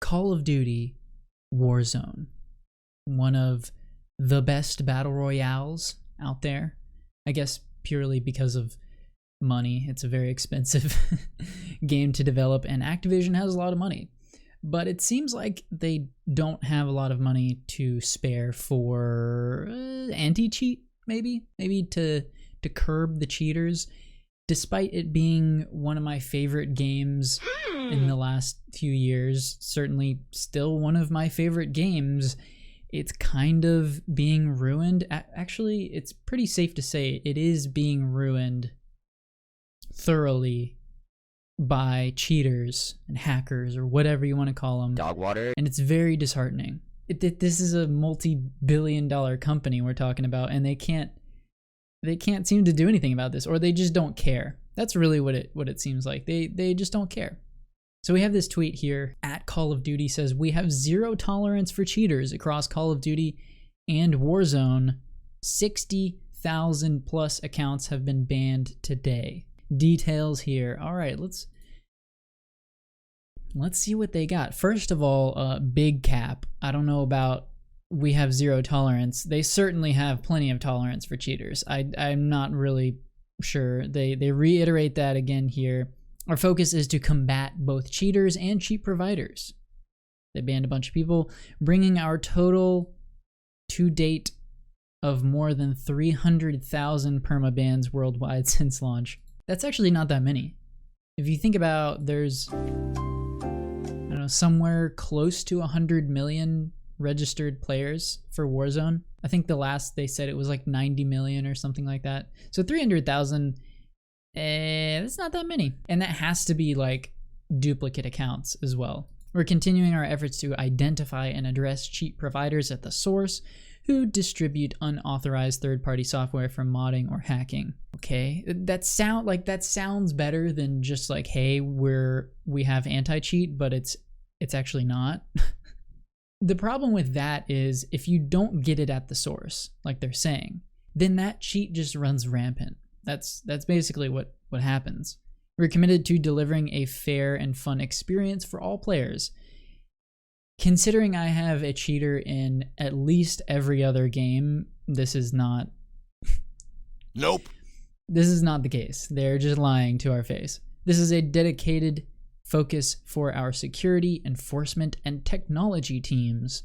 Call of Duty Warzone, one of the best battle royales out there. I guess purely because of money. It's a very expensive game to develop, and Activision has a lot of money. But it seems like they don't have a lot of money to spare for anti-cheat, maybe to curb the cheaters. Despite it being one of my favorite games in the last few years, certainly still one of my favorite games, it's kind of being ruined. Actually, it's pretty safe to say it is being ruined thoroughly by cheaters and hackers, or whatever you want to call them. Dog water. And it's very disheartening. This is a multi-billion-dollar company we're talking about, and they can't seem to do anything about this, or they just don't care. That's really what it seems like. They just don't care. So we have this tweet here at Call of Duty says, "We have zero tolerance for cheaters across Call of Duty and Warzone. 60,000 plus accounts have been banned today." Details here. All right, let's see what they got. First of all, big cap. I don't know about we have zero tolerance. They certainly have plenty of tolerance for cheaters. I'm not really sure. They reiterate that again here. Our focus is to combat both cheaters and cheat providers. They banned a bunch of people, bringing our total to date of more than 300,000 permabans worldwide since launch. That's actually not that many. If you think about, there's, I don't know, somewhere close to 100 million registered players for Warzone. I think the last they said it was like 90 million or something like that. So 300,000, that's not that many. And that has to be like duplicate accounts as well. We're continuing our efforts to identify and address cheat providers at the source who distribute unauthorized third-party software for modding or hacking. Okay, that sounds better than just like, hey, we have anti-cheat, but it's actually not. The problem with that is if you don't get it at the source, like they're saying, then that cheat just runs rampant. That's basically what happens. We're committed to delivering a fair and fun experience for all players. Considering I have a cheater in at least every other game, this is not... Nope. This is not the case. They're just lying to our face. This is a dedicated focus for our security, enforcement, and technology teams.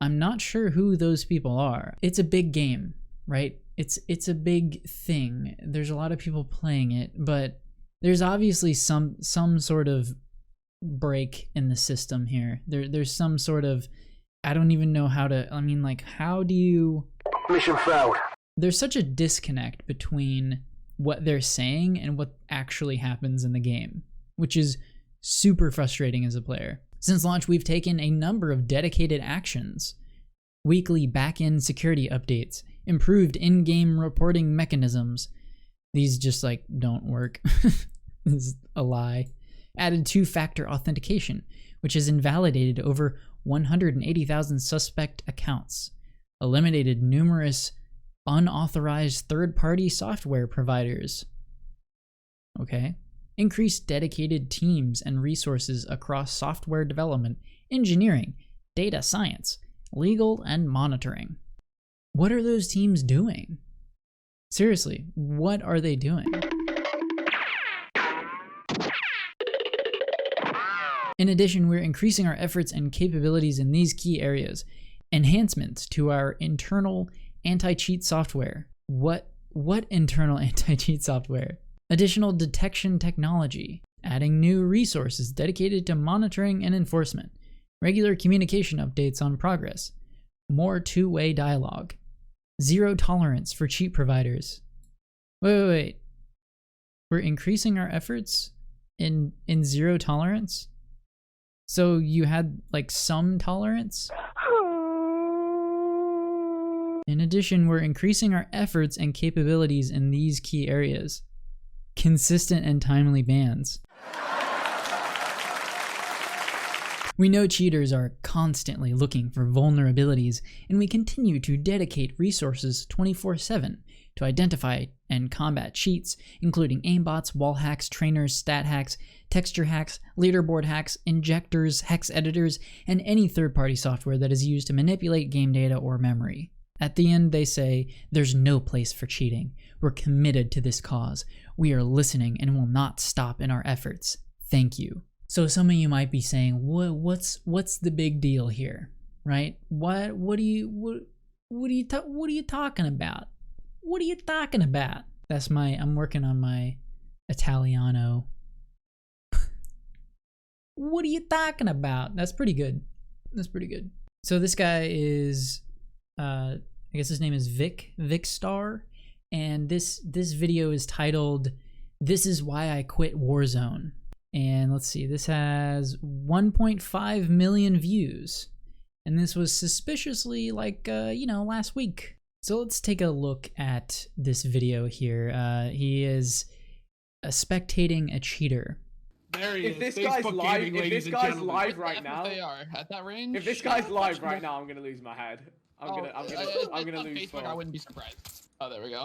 I'm not sure who those people are. It's a big game, right? It's a big thing. There's a lot of people playing it, but there's obviously some sort of break in the system here. There's some sort of, I don't even know how to, I mean, like, how do you... Mission failed. There's such a disconnect between what they're saying and what actually happens in the game, which is super frustrating as a player. Since launch, we've taken a number of dedicated actions. Weekly back-end security updates, improved in-game reporting mechanisms. These just like don't work. This is a lie. Added two-factor authentication, which has invalidated over 180,000 suspect accounts. Eliminated numerous unauthorized third-party software providers. Okay. Increased dedicated teams and resources across software development, engineering, data science, legal, and monitoring. What are those teams doing? Seriously, what are they doing? In addition, we're increasing our efforts and capabilities in these key areas. Enhancements to our internal anti-cheat software. What internal anti-cheat software? Additional detection technology. Adding new resources dedicated to monitoring and enforcement. Regular communication updates on progress. More two-way dialogue. Zero tolerance for cheat providers. Wait. We're increasing our efforts in zero tolerance? So you had like some tolerance? In addition, we're increasing our efforts and capabilities in these key areas. Consistent and timely bans. We know cheaters are constantly looking for vulnerabilities, and we continue to dedicate resources 24/7 to identify and combat cheats, including aimbots, wall hacks, trainers, stat hacks, texture hacks, leaderboard hacks, injectors, hex editors, and any third-party software that is used to manipulate game data or memory. At the end, they say, "There's no place for cheating. We're committed to this cause. We are listening and will not stop in our efforts. Thank you." So some of you might be saying, "What's the big deal here, right? What are you talking about? What are you talking about?" I'm working on my Italiano. What are you talking about? That's pretty good. So this guy is, I guess his name is Vicstar, and this video is titled, "This is why I quit Warzone." And let's see, this has 1.5 million views. And this was suspiciously like, last week. So let's take a look at this video here. He is spectating a cheater. There he If is. this guy's Facebook live, gaming, if ladies this and guy's gentlemen. live right now, They are at that range. if this guy's live right now, I'm gonna lose my head. I'm gonna on lose. Facebook, I wouldn't be surprised. Oh, there we go.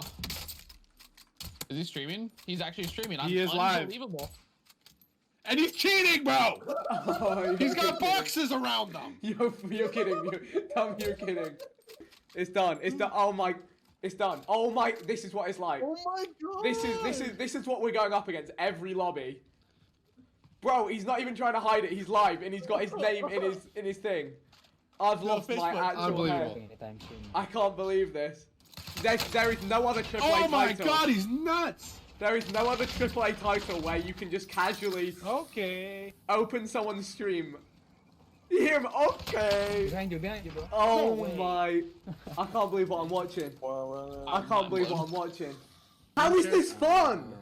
Is he streaming? He's actually streaming. He is live. Unbelievable. And he's cheating, bro! Oh, He's got kidding. boxes around them. You're kidding. Tell me you're kidding. It's done. It's done. Oh my. It's done. Oh my. This is what it's like. Oh my god. This is what we're going up against every lobby. Bro, he's not even trying to hide it. He's live and he's got his name in his thing. I've lost my Facebook, actual head. unbelievable. I can't believe this. There is no other AAA title. Oh my god, he's nuts! There is no other AAA title where you can just casually open someone's stream. You hear him? Okay. Behind you, bro. Oh No way. my. I can't believe what I'm watching. I can't I'm believe blown. what I'm watching. How is this fun?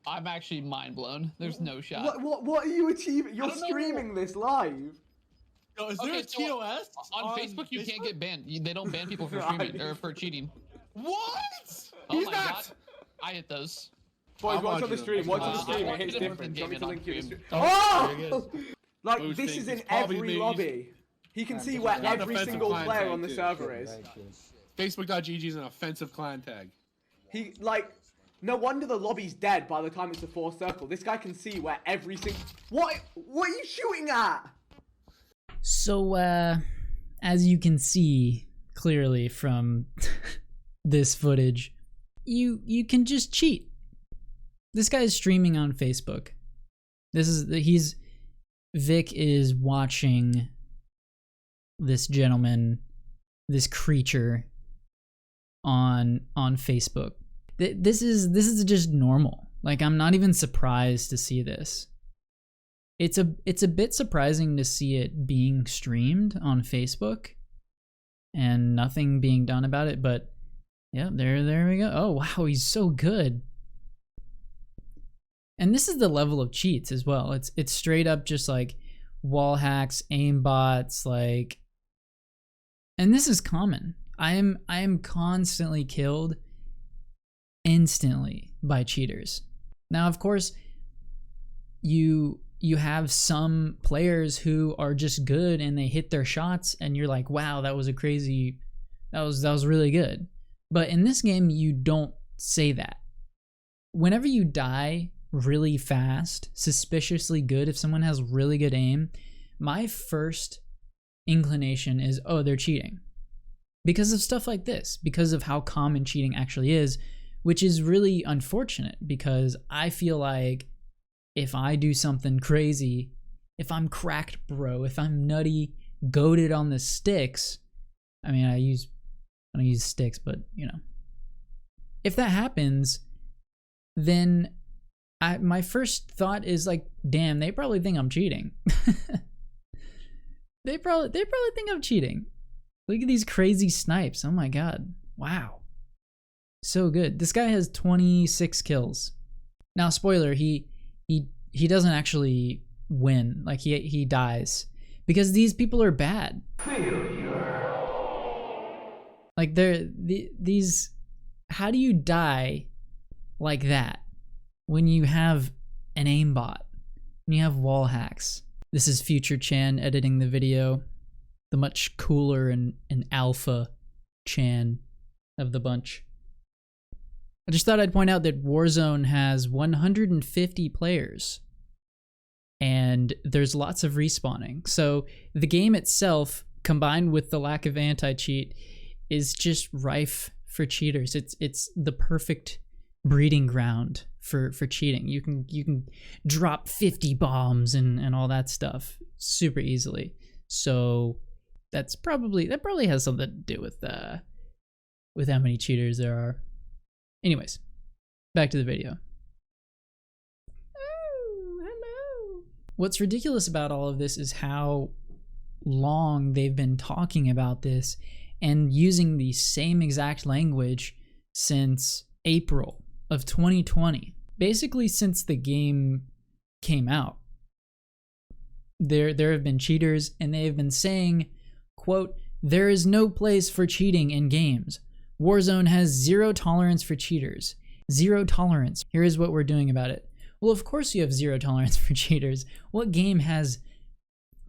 I'm actually mind blown. There's no shot. What are you achieving? You're don't know. streaming this live. Yo, is Okay, there a so TOS? on Facebook, you can't get banned. They don't ban people for streaming or for cheating. What? Oh He's my nuts! god. I hit those. Boys, I'm watch on the watching stream. them. Watch on the I'm stream. It watching hits it. different. Do you want me to link you the stream? Oh, there he Oh! Like, this Boosting. is in It's probably every me. lobby. He can Yeah, see this where is an every offensive single client player tag on the too. server is. Facebook.gg is an offensive client tag. He, like, no wonder the lobby's dead by the time it's a fourth circle. This guy can see where every single... What are you shooting at? So, as you can see clearly from this footage, you can just cheat. This guy is streaming on Facebook. Vic is watching this gentleman, this creature on Facebook. This is just normal. Like, I'm not even surprised to see this. It's a bit surprising to see it being streamed on Facebook and nothing being done about it, but yeah, there we go. Oh wow, he's so good. And this is the level of cheats as well. It's straight up just like wall hacks, aimbots, like, and this is common. I am constantly killed instantly by cheaters. Now, of course, you have some players who are just good and they hit their shots and you're like, wow, that was really good. But in this game, you don't say that. Whenever you die really fast, suspiciously good, if someone has really good aim, my first inclination is, oh, they're cheating. Because of stuff like this, because of how common cheating actually is, which is really unfortunate because I feel like if I do something crazy, if I'm cracked bro, if I'm nutty, goated on the sticks, I mean, I don't use sticks, but you know, if that happens, then my first thought is like, damn, they probably think I'm cheating. they probably think I'm cheating. Look at these crazy snipes. Oh my god. Wow. So good. This guy has 26 kills. Now, spoiler, he doesn't actually win. Like he dies because these people are bad. Like these how do you die like that when you have an aimbot, when you have wall hacks? This is Future Chan editing the video, the much cooler and alpha Chan. of the bunch. I just thought I'd point out that Warzone has 150 players, and there's lots of respawning. So the game itself, combined with the lack of anti-cheat, is just rife for cheaters. It's the perfect breeding ground for cheating. You can drop 50 bombs and all that stuff super easily. So that probably has something to do with how many cheaters there are. Anyways, back to the video. Oh, hello. What's ridiculous about all of this is how long they've been talking about this and using the same exact language since April of 2020. Basically, since the game came out, there have been cheaters, and they have been saying, quote, "There is no place for cheating in games. Warzone has zero tolerance for cheaters. Zero tolerance. Here is what we're doing about it." Well, of course you have zero tolerance for cheaters. What game has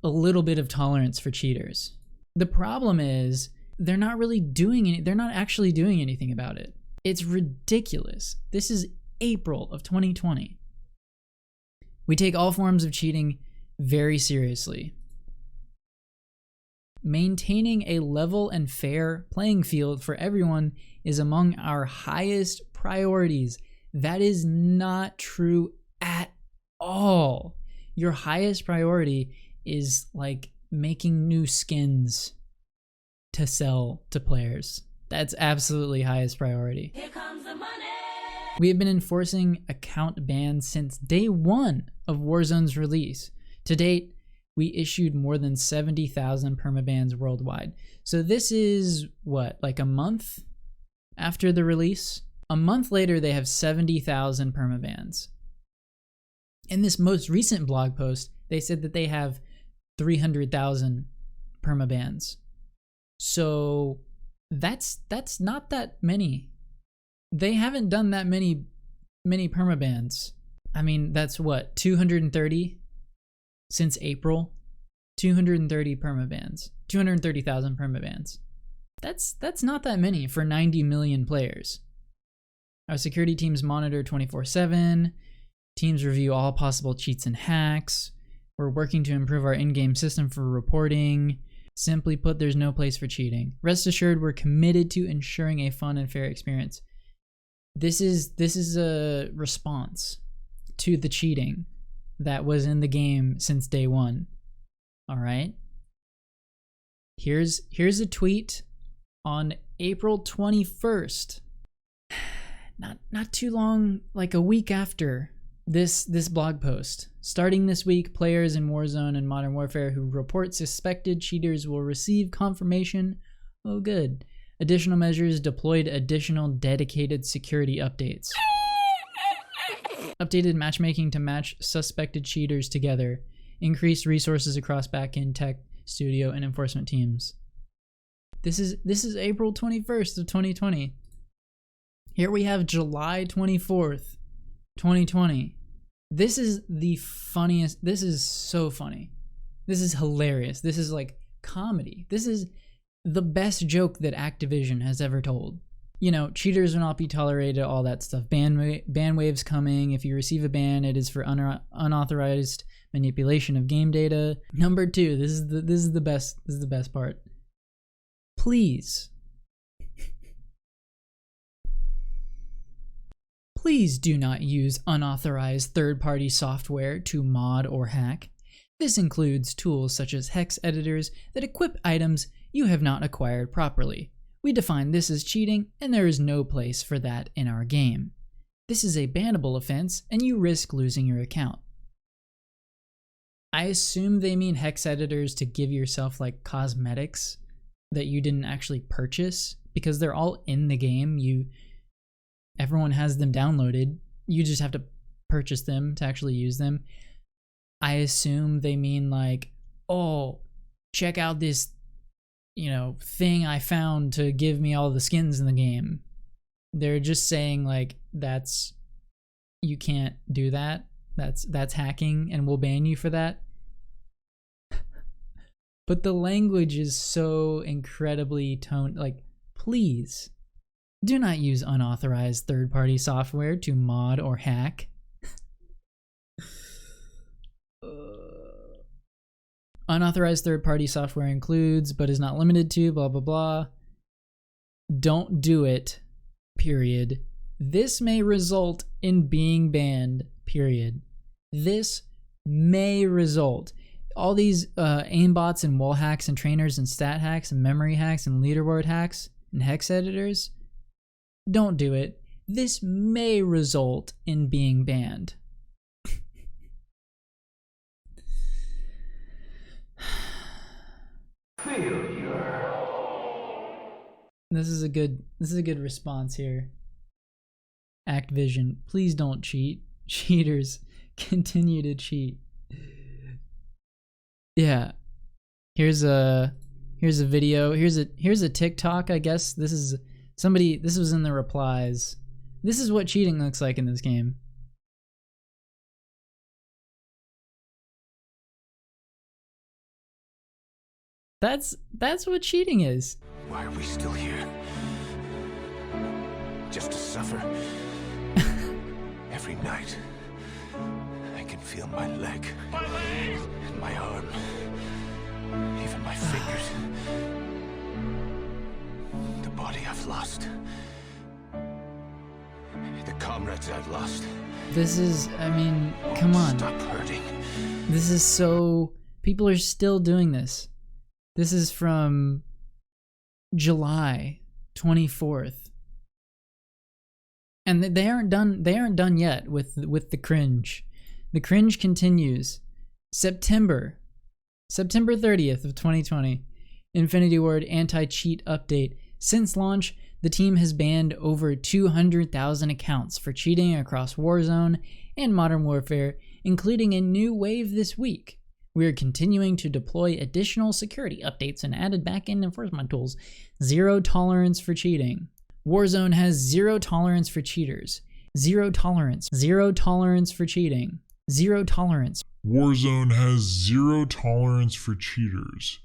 a little bit of tolerance for cheaters? The problem is they're not actually doing anything about it. It's ridiculous. This is April of 2020. We take all forms of cheating very seriously. Maintaining a level and fair playing field for everyone is among our highest priorities. That is not true at all. Your highest priority is like making new skins to sell to players. That's absolutely highest priority. Here comes the money. We have been enforcing account bans since day one of Warzone's release. To date, we issued more than 70,000 permabans worldwide. So this is what, like a month after the release? A month later, they have 70,000 permabans. In this most recent blog post, they said that they have 300,000 permabans. So that's not that many. They haven't done that many permabans. I mean, that's what, 230 since April? 230 permabans. 230,000 permabans. That's not that many for 90 million players. Our security teams monitor 24/7. Teams review all possible cheats and hacks. We're working to improve our in-game system for reporting. Simply put, there's no place for cheating. Rest assured, we're committed to ensuring a fun and fair experience. This is a response to the cheating that was in the game since day one. All right. Here's a tweet on April 21st. Not too long, like a week after this blog post. Starting this week, players in Warzone and Modern Warfare who report suspected cheaters will receive confirmation. Oh, good. Additional measures deployed, additional dedicated security updates. Updated matchmaking to match suspected cheaters together. Increased resources across backend, tech, studio, and enforcement teams. This is April 21st of 2020. Here we have July 24th, 2020. This is the funniest. This is so funny. This is hilarious. This is like comedy. This is the best joke that Activision has ever told. You know, cheaters will not be tolerated, all that stuff. Ban waves coming. If you receive a ban, it is for unauthorized manipulation of game data. Number 2, this is the best part. Please do not use unauthorized third-party software to mod or hack. This includes tools such as hex editors that equip items you have not acquired properly. We define this as cheating, and there is no place for that in our game. This is a bannable offense, and you risk losing your account. I assume they mean hex editors to give yourself like cosmetics that you didn't actually purchase, because they're all in the game. Everyone has them downloaded. You just have to purchase them to actually use them. I assume they mean like, oh, check out this, thing I found to give me all the skins in the game. They're just saying like, you can't do that. That's hacking, and we'll ban you for that. But the language is so incredibly please Do not use unauthorized third-party software to mod or hack. Unauthorized third-party software includes, but is not limited to, blah, blah, blah. Don't do it, period. This may result in being banned, period. This may result. All these aimbots and wall hacks and trainers and stat hacks and memory hacks and leaderboard hacks and hex editors, don't do it. This may result in being banned. This is a good response here. Activision, please don't cheat. Cheaters continue to cheat. Yeah. Here's a video. Here's a TikTok, I guess. This was in the replies. This is what cheating looks like in this game. That's what cheating is. Why are we still here? Just to suffer? Every night, I can feel my leg. And my arm. Even my fingers. The body I've lost. The comrades I've lost. This is, I mean, come on. Stop hurting. This is so... People are still doing this. This is from July 24th. And they aren't done yet with the cringe. The cringe continues. September 30th of 2020. Infinity Ward anti-cheat update. Since launch, the team has banned over 200,000 accounts for cheating across Warzone and Modern Warfare, including a new wave this week. We are continuing to deploy additional security updates and added back-end enforcement tools. Zero tolerance for cheating. Warzone has zero tolerance for cheaters. Zero tolerance. Zero tolerance for cheating. Zero tolerance. Warzone has zero tolerance for cheaters.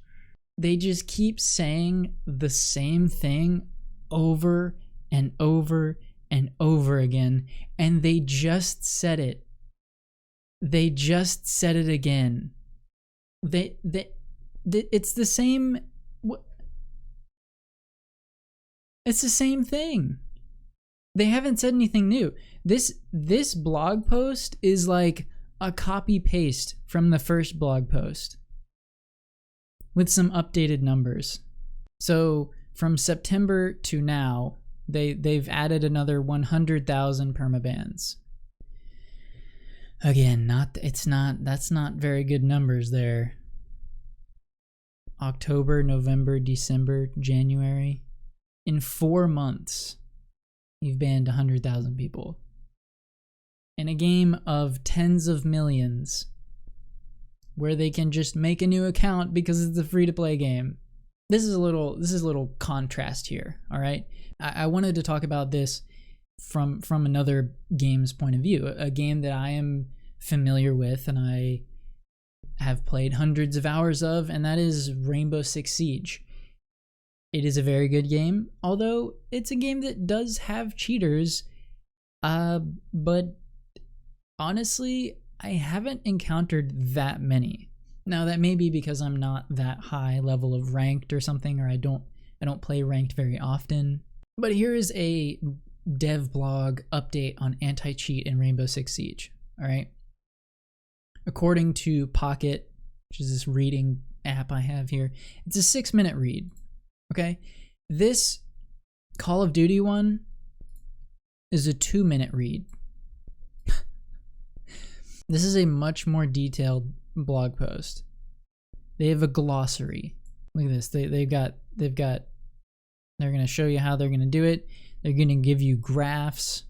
They just keep saying the same thing over and over and over again, and they just said it. They just said it again. It's the same. It's the same thing. They haven't said anything new. This blog post is like a copy paste from the first blog post with some updated numbers. So from September to now, they've added another 100,000 permabans. Again, that's not very good numbers there. October, November, December, January. In 4 months, you've banned 100,000 people. In a game of tens of millions, where they can just make a new account because it's a free-to-play game. This is a little contrast here, all right? I wanted to talk about this from another game's point of view, a game that I am familiar with and I have played hundreds of hours of, and that is Rainbow Six Siege. It is a very good game, although it's a game that does have cheaters, but honestly, I haven't encountered that many. Now that may be because I'm not that high level of ranked or something, or I don't play ranked very often. But here is a dev blog update on anti-cheat in Rainbow Six Siege, all right? According to Pocket, which is this reading app I have here, it's a 6-minute read, okay? This Call of Duty one is a 2-minute read. This is a much more detailed blog post. They have a glossary. Look at this. They're going to show you how they're going to do it. They're going to give you graphs.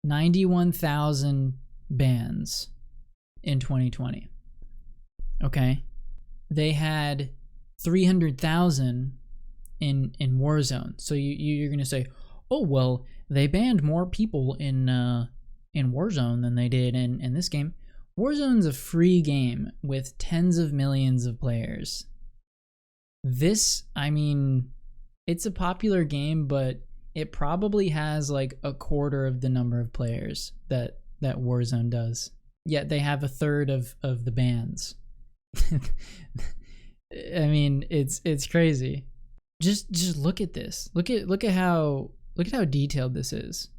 91,000 bans in 2020. Okay. They had 300,000 in Warzone. So you're going to say, "Oh, well, they banned more people in Warzone than they did in this game." Warzone's a free game with tens of millions of players. This, I mean, it's a popular game, but it probably has like a quarter of the number of players that Warzone does. Yet they have a third of the bans. I mean, it's crazy. Just look at this. Look at how detailed this is.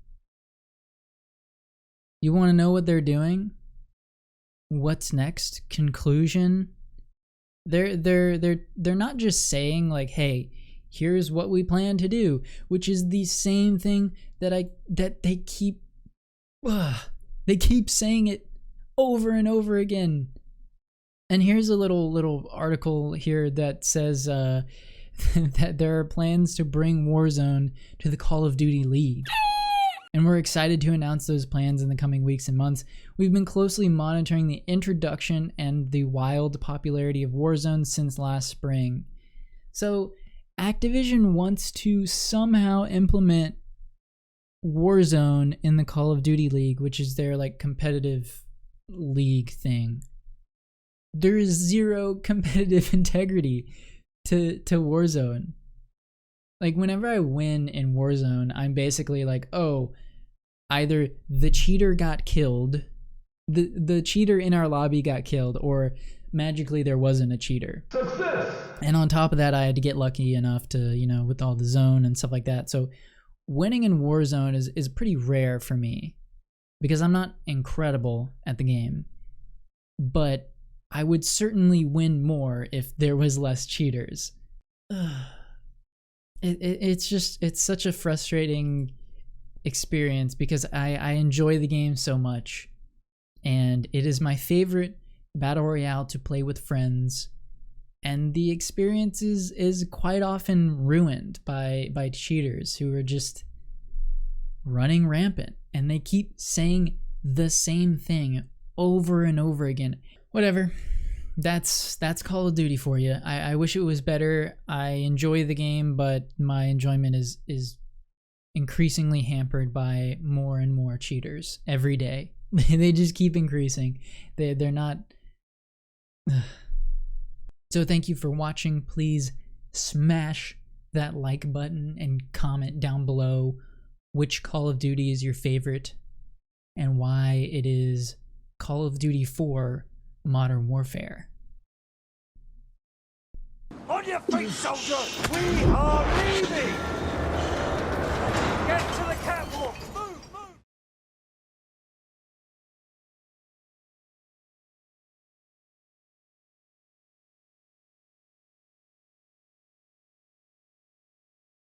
You want to know what they're doing? What's next? Conclusion? They're not just saying like, "Hey, here's what we plan to do," which is the same thing that they keep saying it over and over again. And here's a little article here that says that there are plans to bring Warzone to the Call of Duty League. And we're excited to announce those plans in the coming weeks and months. We've been closely monitoring the introduction and the wild popularity of Warzone since last spring. So Activision wants to somehow implement Warzone in the Call of Duty League, which is their like competitive league thing. There is zero competitive integrity to Warzone. Like, whenever I win in Warzone, I'm basically like, oh, either the cheater got killed, the cheater in our lobby got killed, or magically there wasn't a cheater. Success! And on top of that, I had to get lucky enough to, you know, with all the zone and stuff like that. So winning in Warzone is pretty rare for me because I'm not incredible at the game. But I would certainly win more if there was less cheaters. It's such a frustrating experience because I enjoy the game so much, and it is my favorite battle royale to play with friends, and the experience is quite often ruined by cheaters who are just running rampant, and they keep saying the same thing over and over again. Whatever. That's Call of Duty for you. I wish it was better. I enjoy the game, but my enjoyment is increasingly hampered by more and more cheaters every day. They just keep increasing. They're not. So thank you for watching. Please smash that like button and comment down below which Call of Duty is your favorite and why it is Call of Duty 4 Modern Warfare. On your feet, soldier! We are leaving! Get to the